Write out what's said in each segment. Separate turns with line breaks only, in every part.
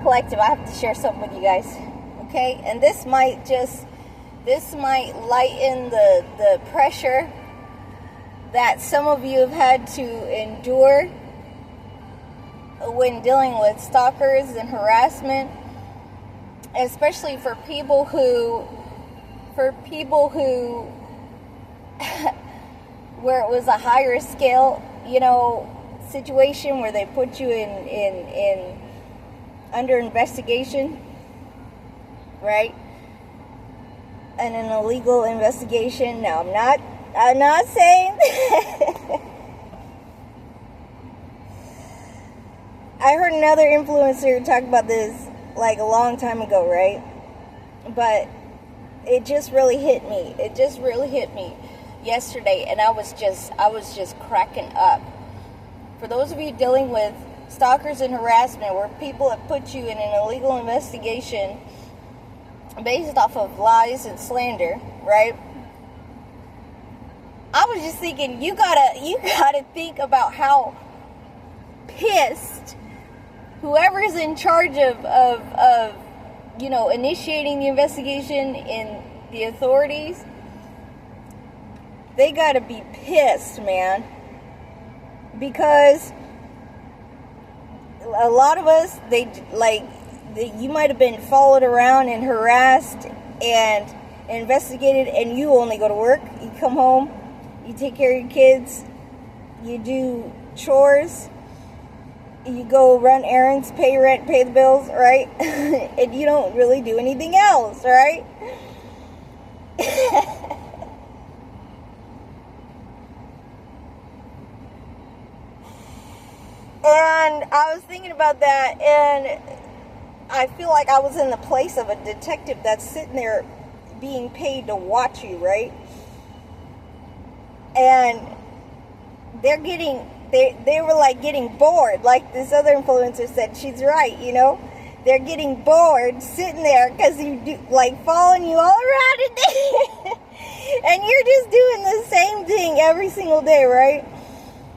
Collective, I have to share something with you guys. Okay? And this might lighten the pressure that some of you have had to endure when dealing with stalkers and harassment, especially for people who where it was a higher scale, situation where they put you in under investigation, right? And an illegal investigation. Now, I'm not saying I heard another influencer talk about this like a long time ago, right? But it just really hit me. It just really hit me yesterday, and I was just cracking up. For those of you dealing with stalkers and harassment, where people have put you in an illegal investigation based off of lies and slander, right? I was just thinking, you gotta think about how pissed whoever's in charge of initiating the investigation in the authorities, they gotta be pissed, man. Because a lot of us, you might have been followed around and harassed and investigated, and you only go to work, you come home, you take care of your kids, you do chores, you go run errands, pay rent, pay the bills, right? And you don't really do anything else, right? And I was thinking about that, and I feel like I was in the place of a detective that's sitting there being paid to watch you, right? And they were like getting bored, like this other influencer said. She's right, they're getting bored sitting there because you do, like, following you all around it. And you're just doing the same thing every single day, right?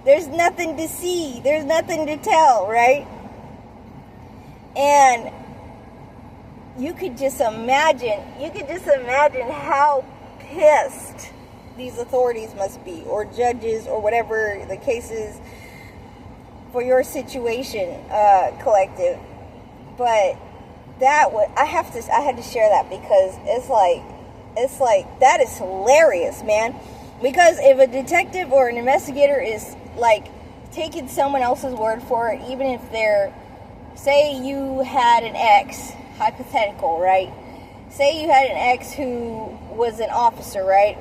There's nothing to see, there's nothing to tell, right? And you could just imagine how pissed these authorities must be, or judges, or whatever the case is for your situation, collective. But I had to share that, because it's like that is hilarious, man. Because if a detective or an investigator is like taking someone else's word for it, even if they're, say you had an ex, hypothetical, right? Say you had an ex who was an officer, right?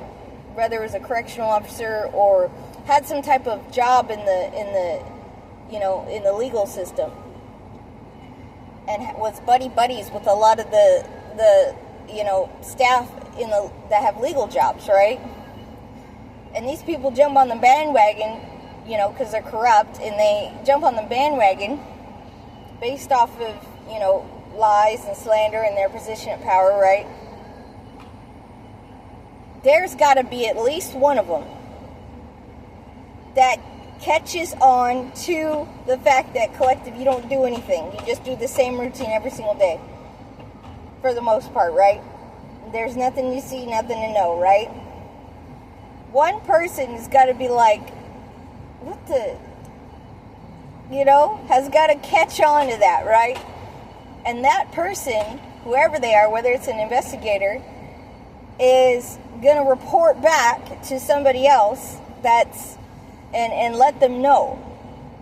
Whether it was a correctional officer or had some type of job in the legal system, and was buddies with a lot of the staff that have legal jobs, right? And these people jump on the bandwagon, because they're corrupt, and they jump on the bandwagon based off of lies and slander and their position of power, right? There's got to be at least one of them that catches on to the fact that, collective, you don't do anything. You just do the same routine every single day. For the most part, right? There's nothing to see, nothing to know, right? One person has got to be like, what the, has got to catch on to that, right? And that person, whoever they are, whether it's an investigator, is going to report back to somebody else and let them know,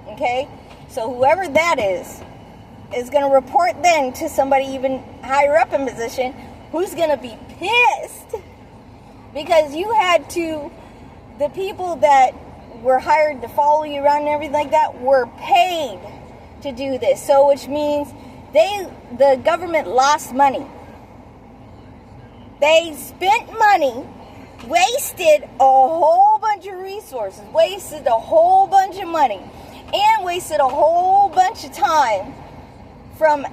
okay? So whoever that is going to report then to somebody even higher up in position, who's going to be pissed because the people that were hired to follow you around and everything like that were paid to do this. So which means the government lost money. They spent money, wasted a whole bunch of resources, wasted a whole bunch of money, and wasted a whole bunch of time from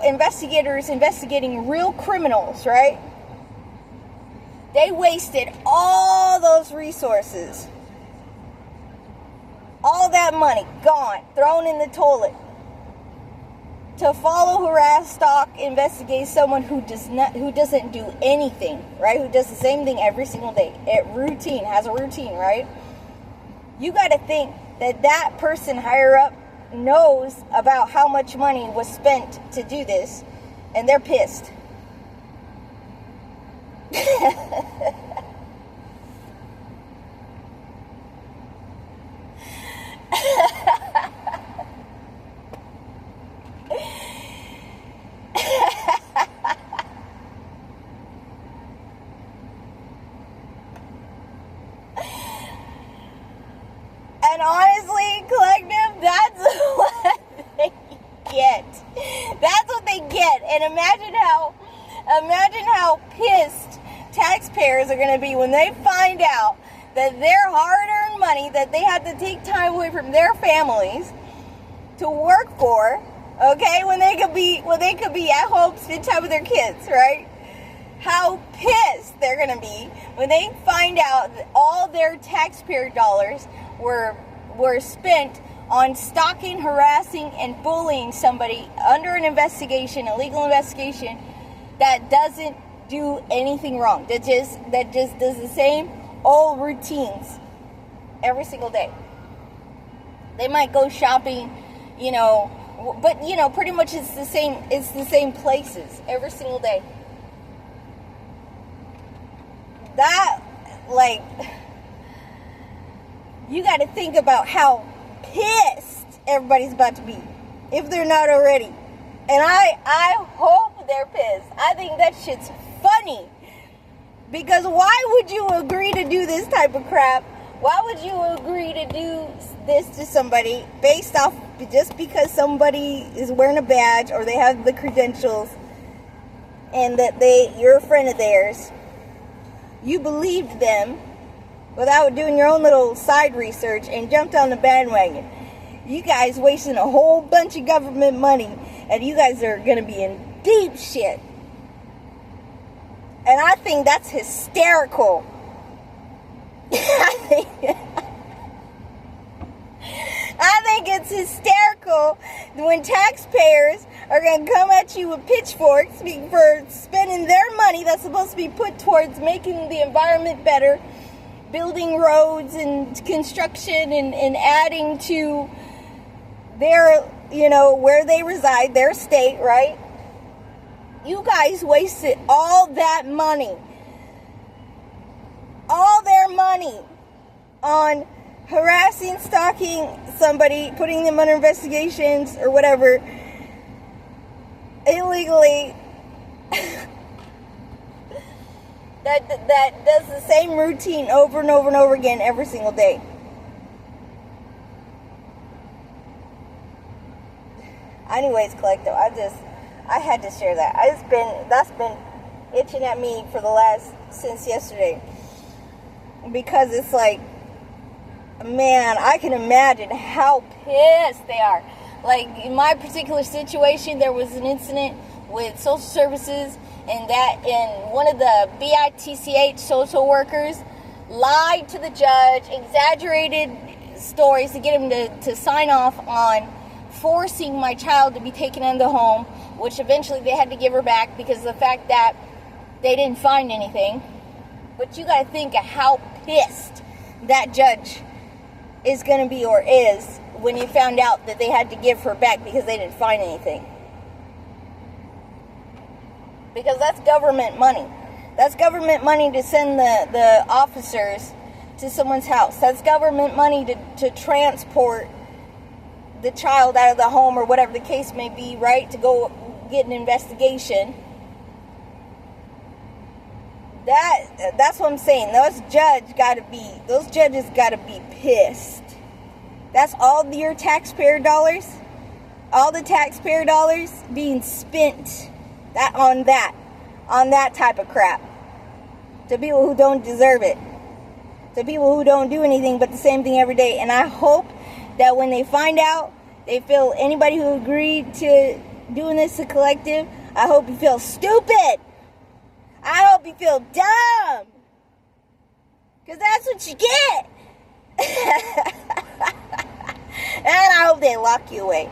investigators investigating real criminals, right? They wasted all those resources. All that money, gone, thrown in the toilet. to follow, harass, stalk, investigate someone who doesn't do anything, right? Who does the same thing every single day. Has a routine, right? You got to think that that person higher up knows about how much money was spent to do this, and they're pissed. And honestly, collective, that's what they get. That's what they get. And imagine how pissed taxpayers are going to be when they find out that their hard-earned money that they had to take time away from their families to work for, okay, when they could be at home spend time with their kids, right? How pissed they're going to be when they find out that all their taxpayer dollars were spent on stalking, harassing, and bullying somebody under an investigation, a legal investigation, that doesn't do anything wrong. That just does the same old routines every single day. They might go shopping, but pretty much it's the same places every single day. That, you got to think about how pissed everybody's about to be, if they're not already. And I hope they're pissed. I think that shit's funny. Because why would you agree to do this type of crap? Why would you agree to do this to somebody based off just because somebody is wearing a badge or they have the credentials and that you're a friend of theirs? You believed them without doing your own little side research and jumped on the bandwagon. You guys wasting a whole bunch of government money, and you guys are going to be in deep shit. And I think that's hysterical. I think it's hysterical when taxpayers are going to come at you with pitchforks for spending their money that's supposed to be put towards making the environment better, building roads and construction and adding to their, where they reside, their state, right? You guys wasted all that money, all their money on harassing, stalking somebody, putting them under investigations or whatever, illegally. that does the same routine over and over and over again every single day. Anyways, collective, I had to share that. That's been itching at me since yesterday. Because it's like, man, I can imagine how pissed they are. Like, in my particular situation, there was an incident with social services, and one of the BITCH social workers lied to the judge, exaggerated stories to get him to sign off on forcing my child to be taken in the home, which eventually they had to give her back because of the fact that they didn't find anything. But you got to think of how pissed that judge is going to be, or is, when he found out that they had to give her back because they didn't find anything. Because that's government money. That's government money to send the officers to someone's house. That's government money to transport the child out of the home, or whatever the case may be, right? To go get an investigation. That's what I'm saying. Those judges gotta be pissed. That's all your taxpayer dollars. All the taxpayer dollars being spent on that type of crap. To people who don't deserve it. To people who don't do anything but the same thing every day. And I hope that when they find out, they feel anybody who agreed to doing this to collective, I hope you feel stupid. I hope you feel dumb. Because that's what you get. And I hope they lock you away.